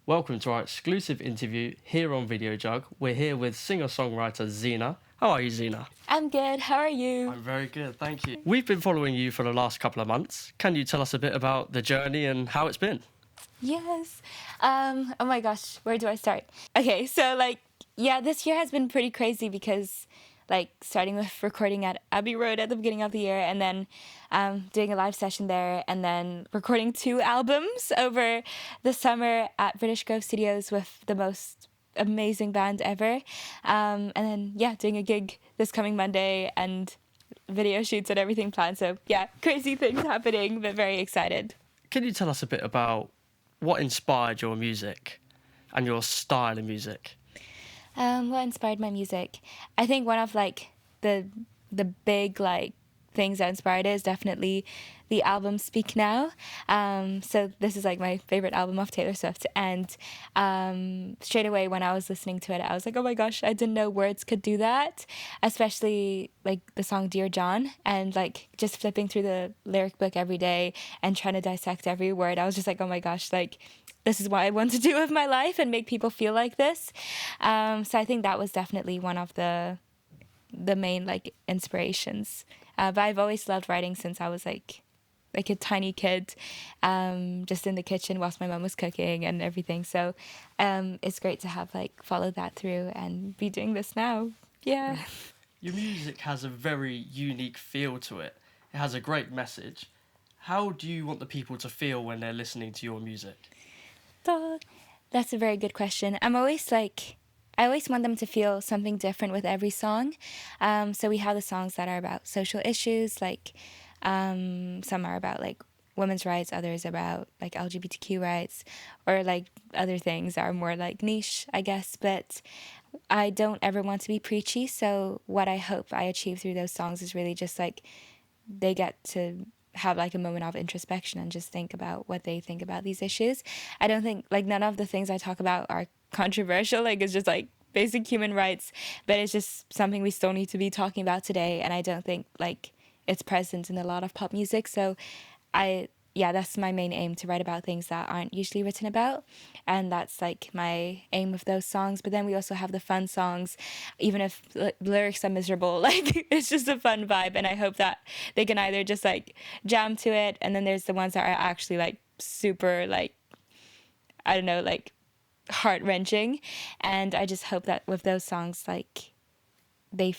Welcome to our exclusive interview here on Videojug. We're here with singer-songwriter Zina. How are you, Zina? I'm good. How are you? I'm very good, thank you. We've been following you for the last couple of months. Can you tell us a bit about the journey and how it's been? Yes. Oh my gosh, where do I start? Okay, so this year has been pretty crazy because starting with recording at Abbey Road at the beginning of the year and then doing a live session there and then recording 2 albums over the summer at British Grove Studios with the most amazing band ever. And then, doing a gig this coming Monday and video shoots and everything planned. So, crazy things happening, but very excited. Can you tell us a bit about what inspired your music and your style of music? What inspired my music? I think one of the big things that inspired it is definitely the album Speak Now. So this is my favorite album of Taylor Swift, and straight away when I was listening to it, I was like, oh my gosh, I didn't know words could do that. Especially the song Dear John, and just flipping through the lyric book every day and trying to dissect every word. I was just like, oh my gosh, this is what I want to do with my life and make people feel like this. So I think that was definitely one of the main inspirations. But I've always loved writing since I was like a tiny kid, just in the kitchen whilst my mom was cooking and everything. So it's great to have followed that through and be doing this now. Yeah. Your music has a very unique feel to it. It has a great message. How do you want the people to feel when they're listening to your music? That's a very good question. I always want them to feel something different with every song. So we have the songs that are about social issues, some are about women's rights, others about LGBTQ rights, or other things are more niche, I guess. But I don't ever want to be preachy. So what I hope I achieve through those songs is really just they get to have a moment of introspection and just think about what they think about these issues. I don't think none of the things I talk about are controversial. It's just basic human rights, but it's just something we still need to be talking about today. And I don't think it's present in a lot of pop music. So that's my main aim, to write about things that aren't usually written about. And that's my aim with those songs. But then we also have the fun songs, even if lyrics are miserable, it's just a fun vibe. And I hope that they can either just jam to it. And then there's the ones that are actually super I don't know, heart-wrenching. And I just hope that with those songs they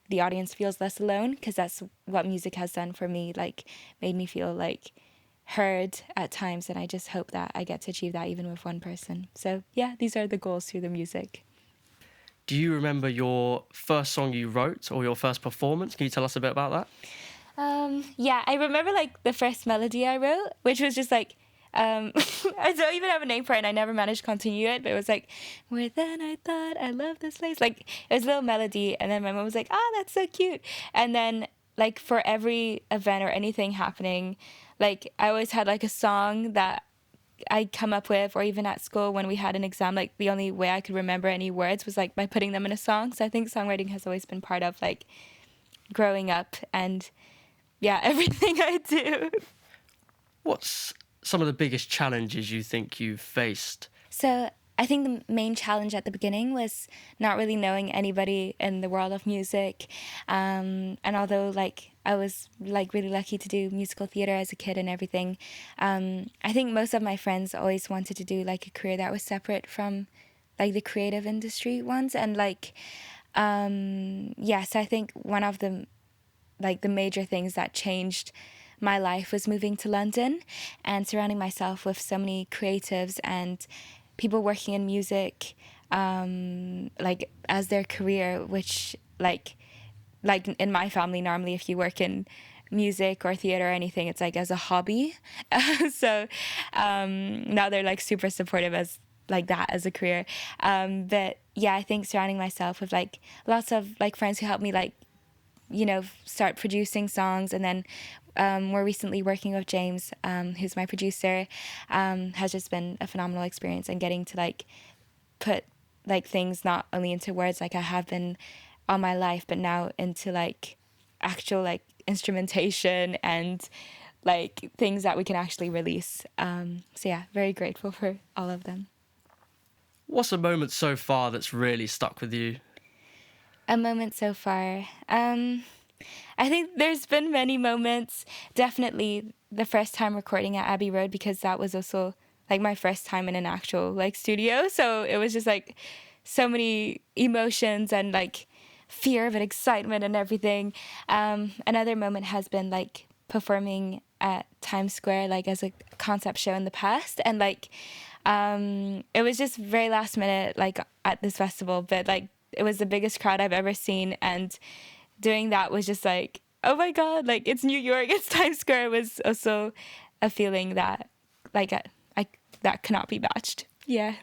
the audience feels less alone, because that's what music has done for me, made me feel heard at times. And I just hope that I get to achieve that even with one person. So these are the goals through the music. Do you remember your first song you wrote or your first performance? Can you tell us a bit about that? I remember the first melody I wrote, which was just I don't even have a name for it, and I never managed to continue it, but it was more than I thought, I love this place. It was a little melody, and then my mom was like, oh, that's so cute. And then for every event or anything happening, I always had a song that I'd come up with, or even at school when we had an exam, the only way I could remember any words was by putting them in a song. So I think songwriting has always been part of growing up and everything I do. What's some of the biggest challenges you think you've faced? So I think the main challenge at the beginning was not really knowing anybody in the world of music. And although I was really lucky to do musical theater as a kid and everything, I think most of my friends always wanted to do a career that was separate from the creative industry ones. And so I think one of the the major things that changed my life was moving to London and surrounding myself with so many creatives and people working in music as their career, which in my family, normally if you work in music or theater or anything, it's as a hobby. So now they're super supportive as that as a career. But I think surrounding myself with lots of friends who help me start producing songs, and then more recently working with James, who's my producer, has just been a phenomenal experience, and getting to put things not only into words I have been all my life, but now into actual instrumentation and things that we can actually release. So very grateful for all of them. What's a moment so far that's really stuck with you? A moment so far. I think there's been many moments. Definitely the first time recording at Abbey Road, because that was also like my first time in an actual like studio. So it was just like so many emotions and like fear and excitement and everything. Another moment has been like performing at Times Square, like as a concept show in the past, and like it was just very last minute, like at this festival, but like it was the biggest crowd I've ever seen, and doing that was just like, oh my god, like it's New York, it's Times Square. It was also a feeling that like I that cannot be matched. Yeah.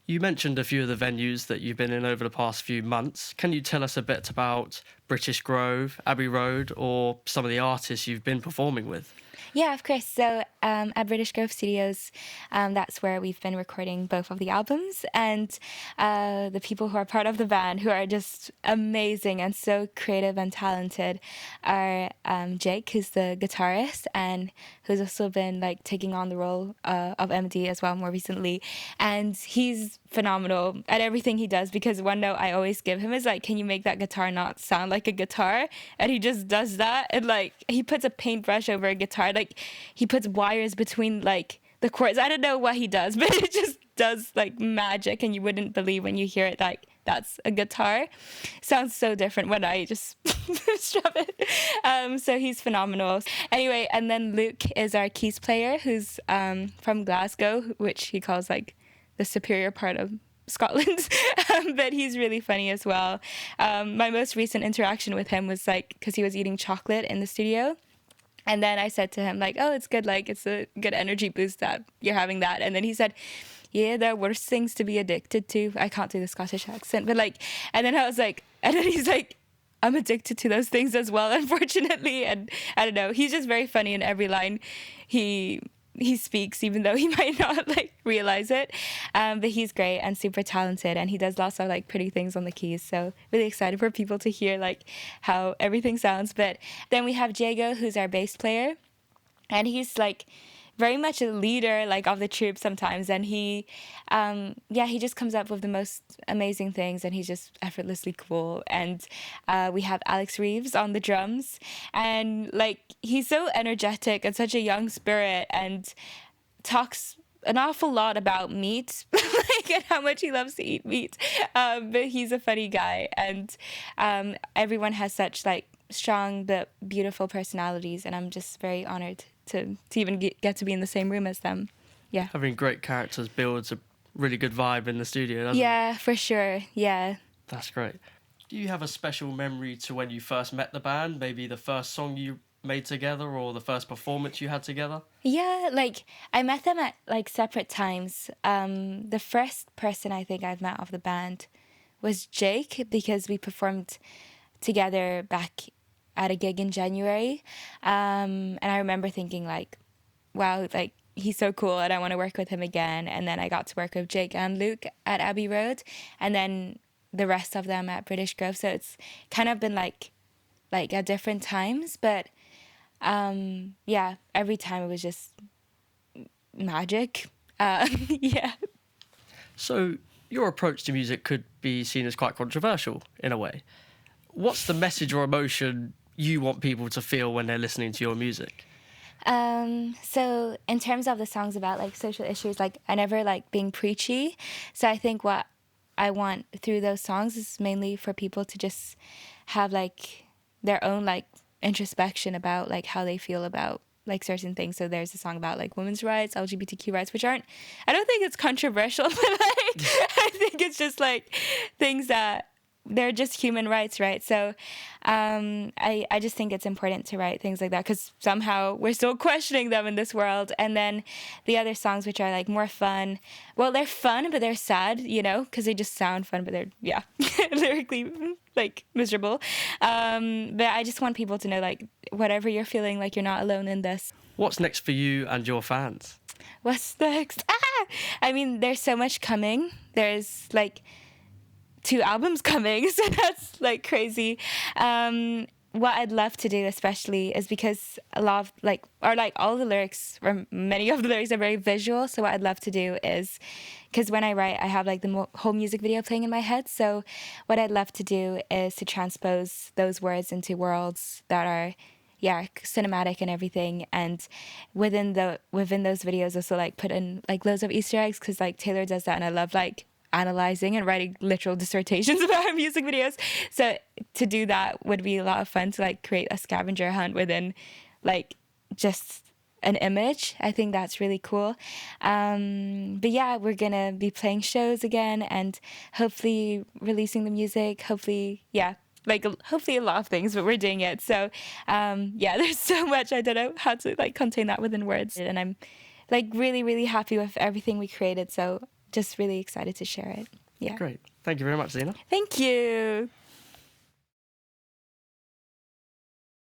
You mentioned a few of the venues that you've been in over the past few months. Can you tell us a bit about British Grove, Abbey Road, or some of the artists you've been performing with? Yeah, of course. So at British Grove Studios, that's where we've been recording both of the albums. And the people who are part of the band, who are just amazing and so creative and talented, are Jake, who's the guitarist and who's also been like taking on the role of MD as well more recently. And he's phenomenal at everything he does, because one note I always give him is like, can you make that guitar not sound like a guitar? And he just does that. And like he puts a paintbrush over a guitar, like he puts wires between like the chords. I don't know what he does, but it just does like magic, and you wouldn't believe when you hear it like that's a guitar. Sounds so different when I just strum it. So he's phenomenal. Anyway, and then Luke is our keys player, who's from Glasgow, which he calls like the superior part of Scotland. But he's really funny as well. My most recent interaction with him was like, because he was eating chocolate in the studio. And then I said to him, like, oh, it's good. Like, it's a good energy boost that you're having that. And then he said, yeah, there are worse things to be addicted to. I can't do the Scottish accent. But like, and then I was like, and then he's like, I'm addicted to those things as well, unfortunately. And I don't know. He's just very funny in every line he speaks, even though he might not like realize it. But he's great and super talented, and he does lots of like pretty things on the keys. So really excited for people to hear like how everything sounds. But then we have Diego, who's our bass player, and he's like very much a leader like of the troupe sometimes, and he just comes up with the most amazing things, and he's just effortlessly cool. And we have Alex Reeves on the drums, and like he's so energetic and such a young spirit, and talks an awful lot about meat, like, and how much he loves to eat meat. But he's a funny guy, and everyone has such like strong but beautiful personalities, and I'm just very honored to even get to be in the same room as them. Yeah. Having great characters builds a really good vibe in the studio, doesn't it? Yeah, for sure. Yeah. That's great. Do you have a special memory to when you first met the band? Maybe the first song you made together, or the first performance you had together? Yeah, like I met them at like separate times. The first person I think I've met of the band was Jake, because we performed together back at a gig in January. And I remember thinking like, wow, like he's so cool and I want to work with him again. And then I got to work with Jake and Luke at Abbey Road, and then the rest of them at British Grove. So it's kind of been like at different times, but yeah, every time it was just magic. Yeah. So your approach to music could be seen as quite controversial in a way. What's the message or emotion you want people to feel when they're listening to your music? So in terms of the songs about like social issues, like I never like being preachy. So I think what I want through those songs is mainly for people to just have like their own like introspection about like how they feel about like certain things. So there's a song about like women's rights, LGBTQ rights, which I don't think it's controversial, but like I think it's just like things that they're just human rights, right? So I just think it's important to write things like that, because somehow we're still questioning them in this world. And then the other songs, which are like more fun, well, they're fun, but they're sad, you know, because they just sound fun, but they're, yeah, lyrically like miserable. But I just want people to know, like, whatever you're feeling, like you're not alone in this. What's next for you and your fans? What's next? I mean, there's so much coming. There's like 2 albums coming, so that's like crazy. what I'd love to do, especially, is because a lot of all the lyrics, or many of the lyrics, are very visual. So what I'd love to do is, because when I write, I have like the whole music video playing in my head. So what I'd love to do is to transpose those words into worlds that are, yeah, cinematic and everything. And within those videos, also like put in like loads of Easter eggs, because like Taylor does that, and I love like analyzing and writing literal dissertations about her music videos. So to do that would be a lot of fun, to like create a scavenger hunt within like just an image. I think that's really cool. But yeah, we're gonna be playing shows again, and hopefully releasing the music. Hopefully, yeah, like hopefully a lot of things, but we're doing it. So yeah, there's so much, I don't know how to like contain that within words. And I'm like really, really happy with everything we created. So just really excited to share it. Yeah. Great. Thank you very much, Zina. Thank you.